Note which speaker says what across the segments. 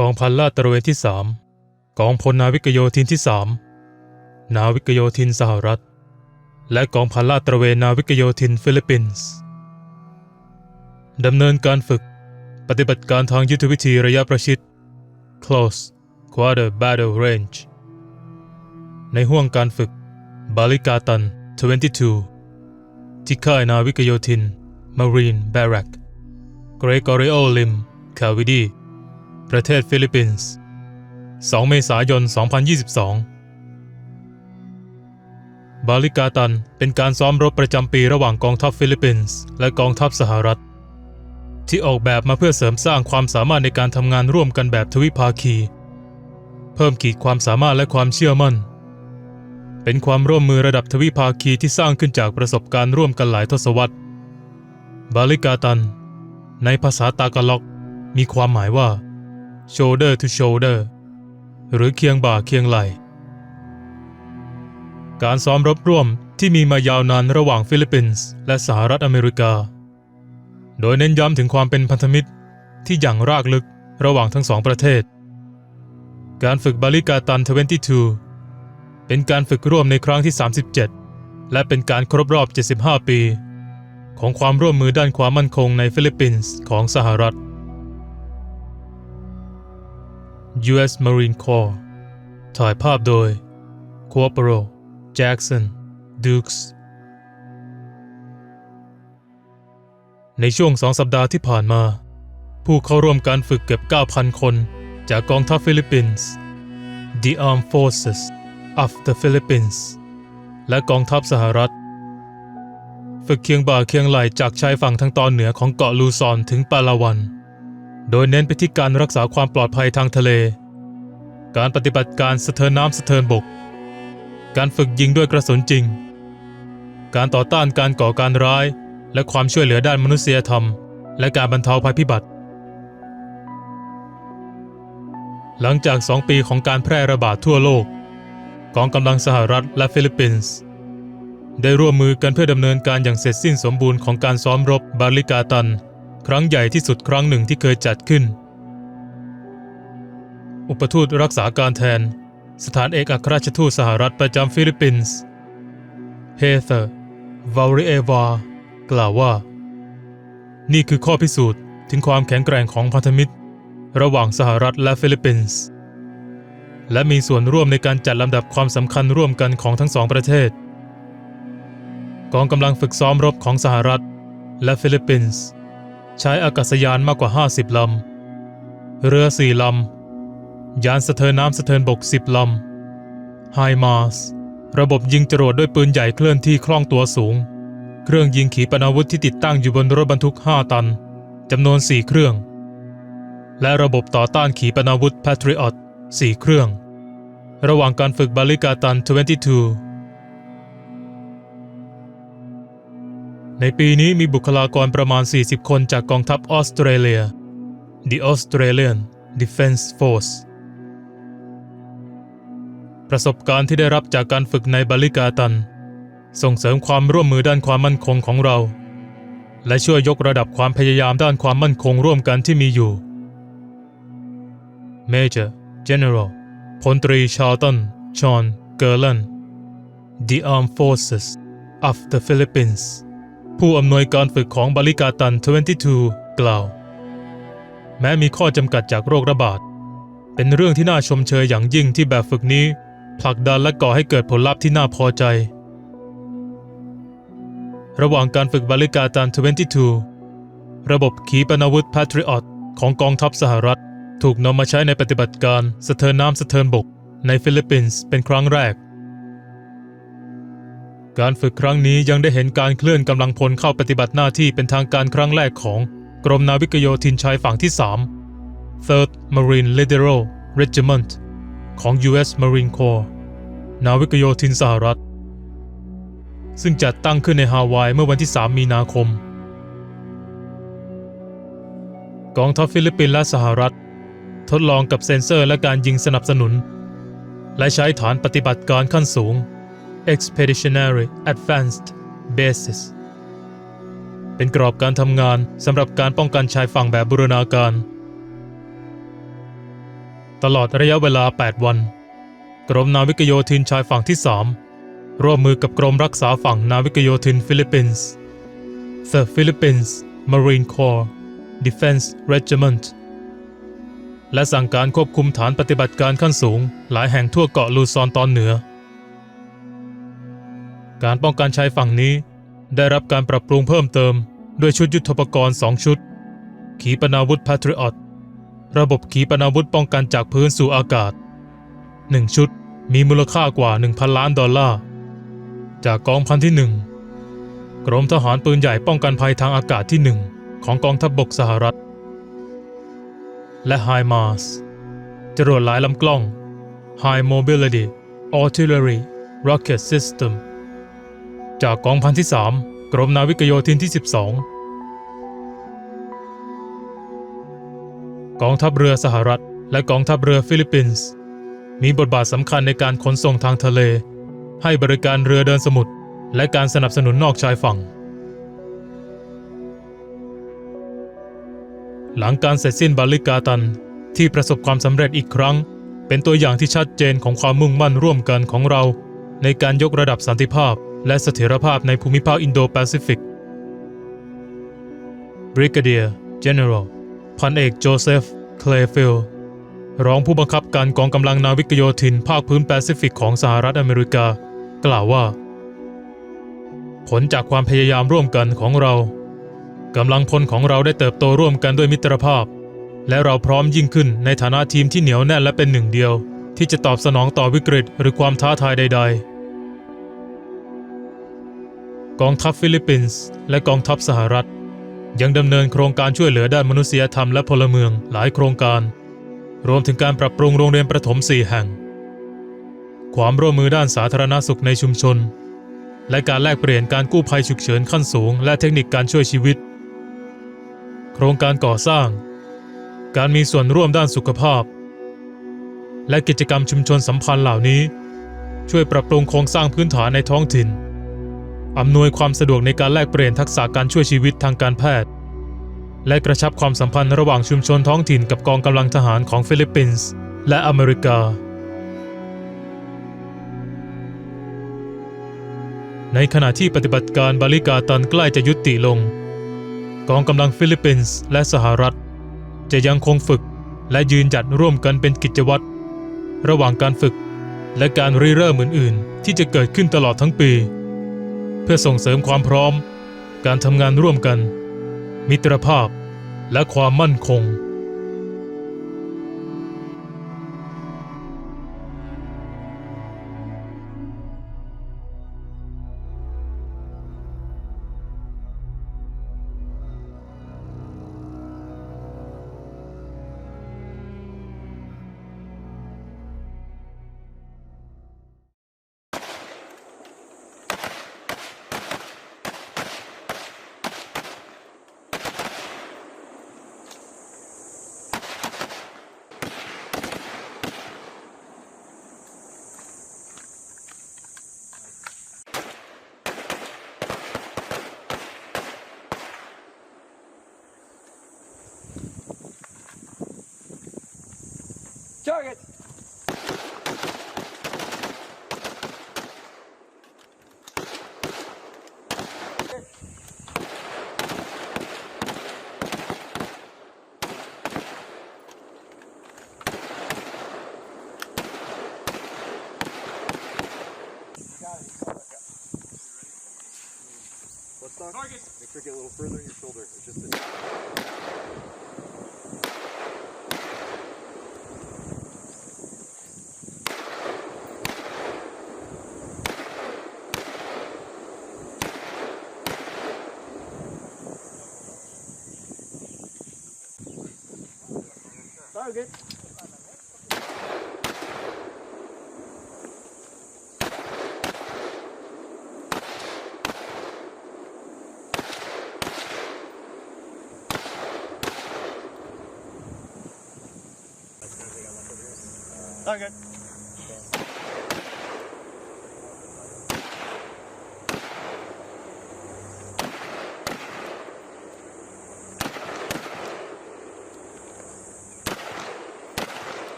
Speaker 1: กองพันลาดตระเวนที่3กองพลนาวิกโยธินที่3นาวิกโยธินสหรัฐและกองพันลาดตระเวนนาวิกโยธินฟิลิปปินส์ดำเนินการฝึกปฏิบัติการทางยุทธวิธีระยะประชิด Close Quarter Battle Range ในห้วงการฝึกบาลิกาตัน 22 ที่ค่ายนาวิกโยธิน Marine Barrack Gregorio Lim Cavite ประเทศฟิลิปปินส์2 เมษายน 2022 บาลิกาตันเป็นการซ้อมรบประจำปีระหว่างกองทัพฟิลิปปินส์และกองทัพสหรัฐที่ออกแบบมาเพื่อเสริมสร้างความสามารถในการทำงานร่วมกันแบบทวิภาคีเพิ่มขีดความสามารถและความเชื่อมั่นเป็นความร่วมมือระดับทวิภาคีที่สร้างขึ้นจากประสบการณ์ร่วมกันหลายทศวรรษบาลิกาตันในภาษาตากาล็อกมีความหมายว่า shoulder to shoulder หรือเคียงบ่าเคียงไหล่การซ้อมรบร่วมที่มีมายาวนานระหว่างฟิลิปปินส์และสหรัฐอเมริกาโดยเน้นย้ำถึงความเป็นพันธมิตรที่อย่างรากลึกระหว่างทั้งสองประเทศการฝึกบาลิกาตัน 22 เป็นการฝึกร่วมในครั้งที่ 37 และเป็นการครบรอบ 75 ปีของความร่วมมือด้านความมั่นคงในฟิลิปปินส์ของสหรัฐ U.S. Marine Corps ถ่ายภาพโดย Corporal Jackson Dukes ในช่วง2 สัปดาห์ที่ผ่านมาผู้เข้าร่วมการฝึกเกือบ 9,000 คนจากกองทัพฟิลิปปินส์ The Armed Forces of the Philippines และกองทัพสหรัฐฝึกเคียงบ่าเคียงไหล่จากชายฝั่งทางตอนเหนือของเกาะลูซอนถึงปาลาวันโดยเน้นไปที่การรักษาความปลอดภัยทางทะเลการปฏิบัติการสะเทินน้ำสะเทินบกการฝึกยิงด้วยกระสุนจริงการต่อต้านการก่อการร้ายและความช่วยเหลือด้านมนุษยธรรมและการบรรเทาภัยพิบัติหลังจาก2 ปีของการแพร่ระบาดทั่วโลกกองกำลังสหรัฐและฟิลิปปินส์ได้ร่วมมือกันเพื่อดำเนินการอย่างเสร็จสิ้นสมบูรณ์ของการซ้อมรบบาลิกาตันครั้งใหญ่ที่สุดครั้งหนึ่งที่เคยจัดขึ้นอุปทูตรักษาการแทนสถานเอกอัครราชทูตสหรัฐประจำฟิลิปปินส์เฮเธอร์ วาลริเอวากล่าวว่านี่คือข้อพิสูจน์ถึงความแข็งแกร่งของพันธมิตรระหว่างสหรัฐและฟิลิปปินส์และมีส่วนร่วมในการจัดลำดับความสำคัญร่วมกันของทั้งสองประเทศกองกำลังฝึกซ้อมรบของสหรัฐและฟิลิปปินส์ใช้อากาศยานมากกว่า50 ลำเรือ4 ลำยานสะเทินน้ำสะเทินบก10 ลำไฮมาร์สระบบยิงจรวดด้วยปืนใหญ่เคลื่อนที่คล่องตัวสูงเครื่องยิงขีปนาวุธที่ติดตั้งอยู่บนรถบรรทุก5 ตันจำนวน4 เครื่องและระบบต่อต้านขีปนาวุธ Patriot 4 เครื่องระหว่างการฝึกบาลิกาตัน 22 ในปีนี้มีบุคลากรประมาณ40 คนจากกองทัพออสเตรเลีย The Australian Defence Force ประสบการณ์ที่ได้รับจากการฝึกในบาลิกาตันส่งเสริมความร่วมมือด้านความมั่นคงของเราและช่วยยกระดับความพยายามด้านความมั่นคงร่วมกันที่มีอยู่ Major General พลตรีชาร์ลตัน ชอน เกอร์ลัน The Armed Forces of the Philippines ผู้อำนวยการฝึกของบาลิกาตัน 22 กล่าวแม้มีข้อจำกัดจากโรคระบาดเป็นเรื่องที่น่าชมเชยอย่างยิ่งที่แบบฝึกนี้ผลักดันและก่อให้เกิดผลลัพธ์ที่น่าพอใจระหว่างการฝึกบาลิกาตัน 22 ระบบขีปนาวุธ Patriot ของกองทัพสหรัฐถูกนำมาใช้ในปฏิบัติการสะเทินน้ำสะเทินบกในฟิลิปปินส์เป็นครั้งแรกการฝึกครั้งนี้ยังได้เห็นการเคลื่อนกำลังพลเข้าปฏิบัติหน้าที่เป็นทางการครั้งแรกของกรมนาวิกโยธินชายฝั่งที่ 3 Third Marine Lateral Regiment ของ U.S. Marine Corps นาวิกโยธินสหรัฐซึ่งจัดตั้งขึ้นในฮาวายเมื่อวันที่ 3 มีนาคมกองทัพฟิลิปปินส์และสหรัฐทดลองกับเซ็นเซอร์และการยิงสนับสนุนและใช้ฐานปฏิบัติการขั้นสูง Expeditionary Advanced Bases เป็นกรอบการทำงานสำหรับการป้องกันชายฝั่งแบบบูรณาการ ตลอดระยะเวลา 8 วันกรมนาวิกโยธินชายฝั่งที่ 3 ร่วมมือกับกรมรักษาฝั่งนาวิกโยธินฟิลิปปินส์ The Philippines Marine Corps Defense Regiment และสั่งการควบคุมฐานปฏิบัติการขั้นสูงหลายแห่งทั่วเกาะลูซอนตอนเหนือการป้องกันชายฝั่งนี้ได้รับการปรับปรุงเพิ่มเติมด้วยชุดยุทโธปกรณ์ 2 ชุดขีปนาวุธ Patriot ระบบขีปนาวุธป้องกันจากพื้นสู่อากาศ 1 ชุดมีมูลค่ากว่า 1,000 ล้านดอลลาร์จากกองพันที่ 1 กรมทหารปืนใหญ่ป้องกันภัยทางอากาศที่ 1 ของกองทัพบกสหรัฐและ HIMARS จรวดหลายลำกล้อง High Mobility Artillery Rocket System จากกองพันที่ 3 กรมนาวิกโยธินที่ 12 กองทัพเรือสหรัฐและกองทัพเรือฟิลิปปินส์มีบทบาทสำคัญในการขนส่งทางทะเลให้บริการเรือเดินสมุทรและการสนับสนุนนอกชายฝั่งหลังการเสร็จสิ้นบาลิกาตันที่ประสบความสำเร็จอีกครั้งเป็นตัวอย่างที่ชัดเจนของความมุ่งมั่นร่วมกันของเราในการยกระดับสันติภาพและเสถียรภาพในภูมิภาคอินโดแปซิฟิก Brigadier General พันเอกโจเซฟ เคลฟิลด์รองผู้บังคับการกองกำลังนาวิกโยธินภาคพื้นแปซิฟิกของสหรัฐอเมริกากล่าวว่าผลจากความพยายามร่วมกันของเรากำลังพลของเราได้เติบโตร่วมกันด้วยมิตรภาพและเราพร้อมยิ่งขึ้นในฐานะทีมที่เหนียวแน่นและเป็นหนึ่งเดียวที่จะตอบสนองต่อวิกฤตหรือความท้าทายใดๆกองทัพฟิลิปปินส์และกองทัพสหรัฐยังดำเนินโครงการช่วยเหลือด้านมนุษยธรรมและพลเมืองหลายโครงการรวมถึงการปรับปรุงโรงเรียนประถม 4 แห่งความร่วมมือด้านสาธารณสุขในชุมชนและการแลกเปลี่ยนการกู้ภัยฉุกเฉินขั้นสูงและเทคนิคการช่วยชีวิตโครงการก่อสร้างการมีส่วนร่วมด้านสุขภาพและกิจกรรมชุมชนสัมพันธ์เหล่านี้ช่วยปรับปรุงโครงสร้างพื้นฐานในท้องถิ่นอำนวยความสะดวกในการแลกเปลี่ยนทักษะการช่วยชีวิตทางการแพทย์และกระชับความสัมพันธ์ระหว่างชุมชนท้องถิ่นกับกองกำลังทหารของฟิลิปปินส์และอเมริกาในขณะที่ปฏิบัติการบาลิกาตันใกล้จะยุติลงกองกำลังฟิลิปปินส์และสหรัฐจะยังคงฝึกและยืนหยัดร่วมกันเป็นกิจวัตรระหว่างการฝึกและการริเริ่มอื่นๆที่จะเกิดขึ้นตลอดทั้งปีเพื่อส่งเสริมความพร้อมการทำงานร่วมกันมิตรภาพและความมั่นคง
Speaker 2: Target! What's that? Target! Make sure to get a little further in your shoulder. It's just a... Target. Target.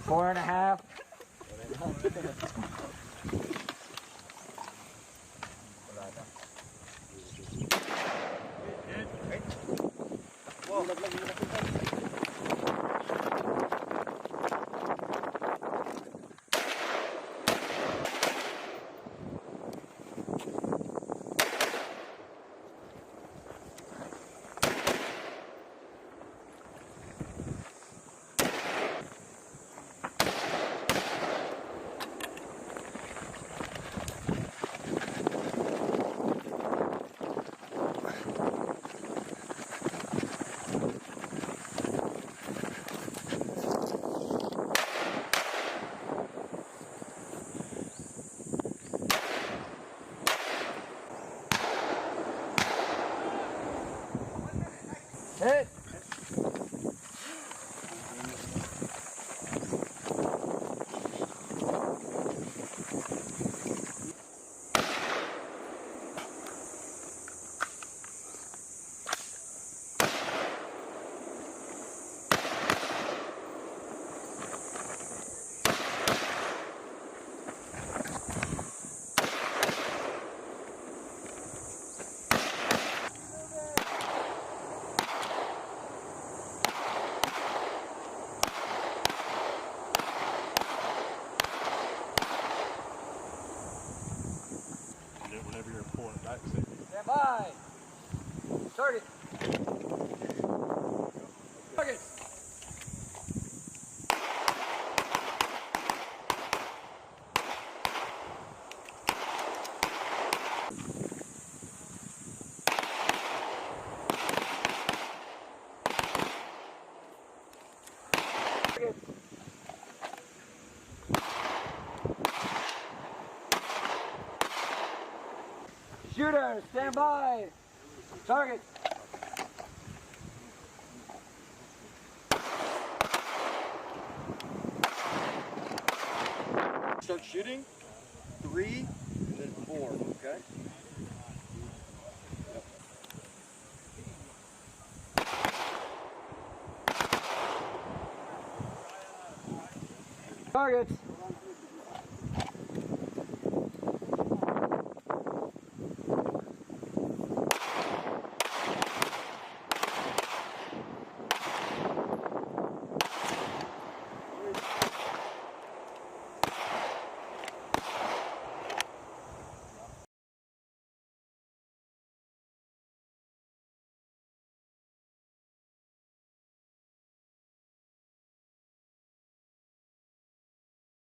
Speaker 3: 4.5. Hit.
Speaker 2: Whenever you're pulling it back, say,
Speaker 3: Stand by. Target. Target. Target. Shooter, stand by. Target.
Speaker 2: start shooting, 3, and then 4, okay?
Speaker 3: Targets.